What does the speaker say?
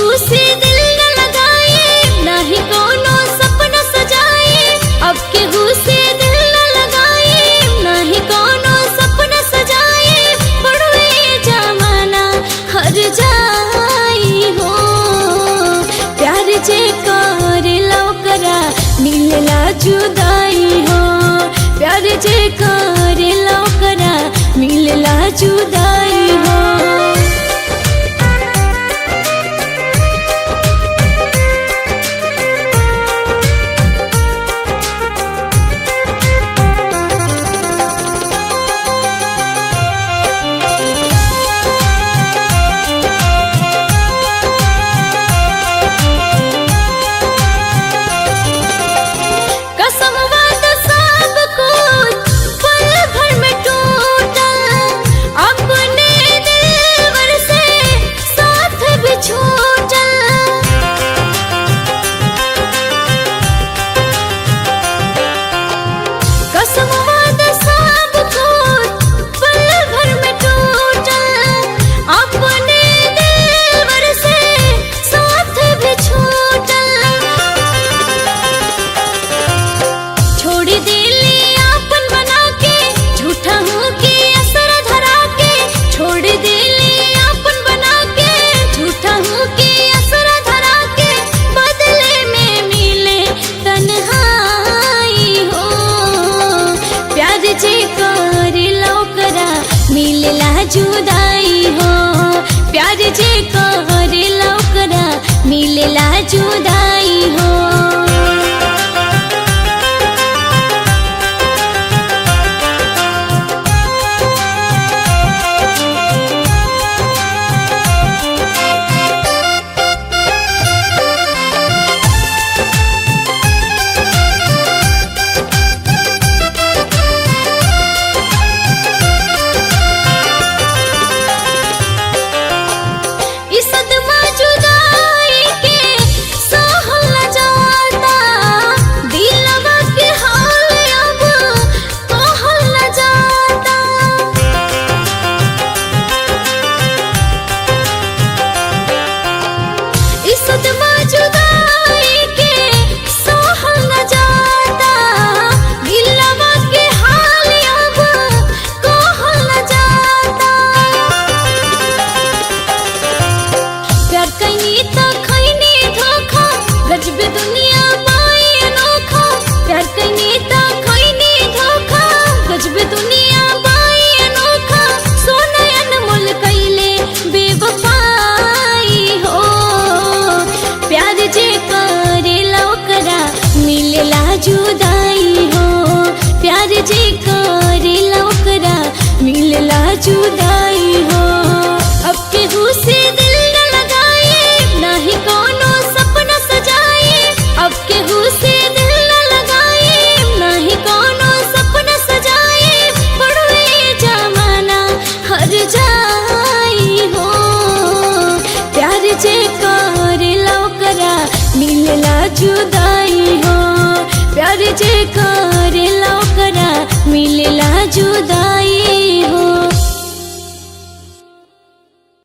केहू से दिल न लगाए, ना ही कोनो सपना सजाए। अब केहू से दिल न लगाए, ना ही कोनो सपना सजाए। पड़वे जमाना हर जाई हो, प्यार जे करेला ओकरा मिलेला जुदाई हो। प्यार जे करेला ओकरा मिलेला जुदाई हो। जुदाई हो, प्यार जे करेला ओकरा मिलेला जुदाई हो। जुदाई हो, प्यार जे करेला ओकरा मिलेला जुदाई हो। अब केहू से दिल न लगाए, ना ही कोनो सपना सजाए। अब केहू से दिल न लगाए, ना ही कोनो सपना सजाए। पड़वे जमाना हर जाई हो, प्यार जे करेला ओकरा मिलेला जुदाई हो। प्यार जे करेला